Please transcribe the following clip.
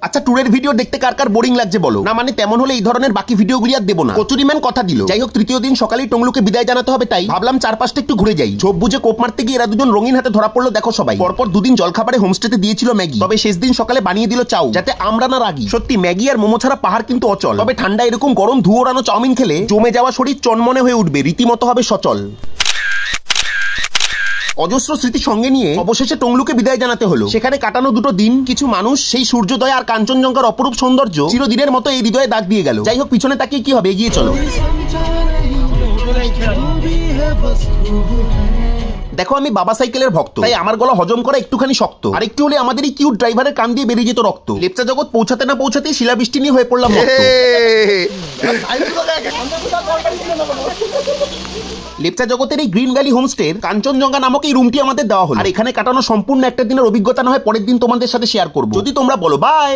আচ্ছা, ট্যুরের ভিডিও দেখতে কার কার বোরিং লাগছে বলো না? মানে তেমন হলে এই ধরনের বাকি ভিডিওগুলি আর দেবো না। কচুরিম্যান কথা দিল। যাই হোক, তৃতীয় দিন সকালেই টংলুকে বিদায় জানাতে হবে, তাই ভাবলাম চারপাশটা একটু ঘুরে যাই। ঝোপ বুঝে কোপ মারতে গিয়ে এরা দুজন রঙিন হাতে ধরা পড়লো। দেখো সবাই, পরপর দুদিন জলখাবারে হোমস্টেতে দিয়েছিল ম্যাগি, তবে শেষ দিন সকালে বানিয়ে দিল চাউ, যাতে আমরা না রাগি। সত্যি ম্যাগি আর মোমো ছাড়া পাহাড় কিন্তু অচল। তবে ঠান্ডা এরকম গরম ধুয়োড়ানো চাউমিন খেলে জমে যাওয়া শরীর চনমনে হয়ে উঠবে, রীতিমতো হবে সচল। অজস্র স্মৃতি সঙ্গে নিয়ে অবশেষে টংলুকে বিদায় জানাতে হলো। সেখানে কাটানো দুটো দিন, কিছু মানুষ, সেই সূর্যোদয় আর কাঞ্চনজঙ্ঘার অপরূপ সৌন্দর্য চিরদিনের মতো এই হৃদয়ে দাগ দিয়ে গেল। যাই হোক, পিছনে তাকিয়ে কি হবে, এগিয়ে চলো। দেখো, আমি বাবা সাইকেলের ভক্ত, তাই আমার গলা হজম করা একটুখানি শক্ত। আর একটু হলে আমাদের এই কিউট ড্রাইভারের কান দিয়ে বেরিয়ে যেত রক্ত। লেপচা জগৎ পৌঁছাতে না পৌঁছাতেই শিলাবৃষ্টি নিয়ে হয়ে পড়লাম। লেপচা জগতের এই গ্রিন ভ্যালি হোমস্টের কাঞ্চনজঙ্ঘা নামক এই রুমটি আমাদের দেওয়া হলো। আর এখানে কাটানো সম্পূর্ণ একটা দিনের অভিজ্ঞতা না হয় পরের দিন তোমাদের সাথে শেয়ার করবো, যদি তোমরা বলো বাই।